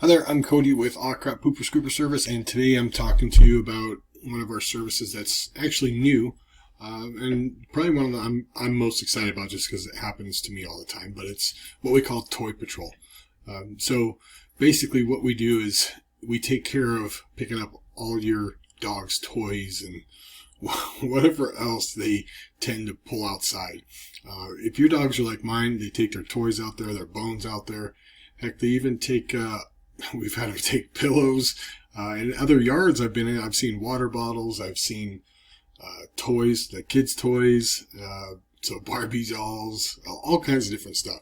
Hi there, I'm Cody with AwwCrap Pooper Scooper Service, and today I'm talking to you about one of our services that's actually new, and probably one that I'm most excited about just because it happens to me all the time, but it's what we call Toy Patrol. So basically what we do is we take care of picking up all your dog's toys and whatever else they tend to pull outside. If your dogs are like mine, they take their toys out there, their bones out there. Heck, they even take we've had to take pillows. In other yards I've been in, I've seen water bottles, I've seen toys, the kids' toys, so Barbie dolls, all kinds of different stuff.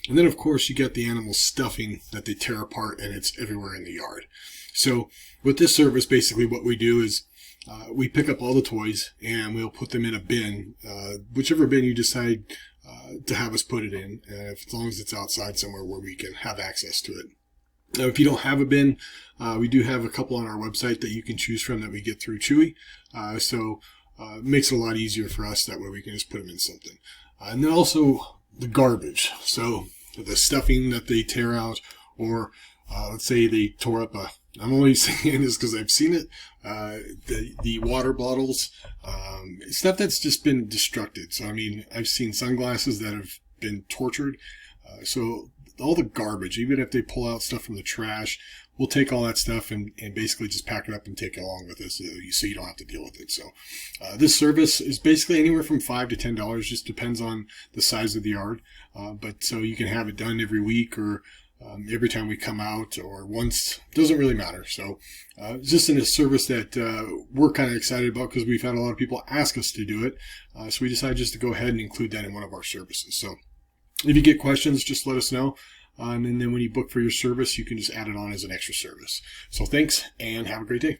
And then, of course, you get the animal stuffing that they tear apart, and it's everywhere in the yard. So with this service, basically what we do is we pick up all the toys, and we'll put them in a bin, whichever bin you decide to have us put it in, as long as it's outside somewhere where we can have access to it. Now, if you don't have a bin, we do have a couple on our website that you can choose from that we get through Chewy. So it makes it a lot easier for us. That way we can just put them in something. And then also the garbage. So the stuffing that they tear out, or let's say they tore up I'm only saying this because I've seen it, the water bottles, stuff that's just been destructed. So, I mean, I've seen sunglasses that have been tortured. So all the garbage, even if they pull out stuff from the trash, we'll take all that stuff and basically just pack it up and take it along with us so you don't have to deal with it. So this service is basically anywhere from $5 to $10, just depends on the size of the yard. But so you can have it done every week or every time we come out or once, doesn't really matter. So it's just in a service that we're kind of excited about because we've had a lot of people ask us to do it. So we decided just to go ahead and include that in one of our services. So if you get questions, just let us know. And then when you book for your service, you can just add it on as an extra service. So thanks and have a great day.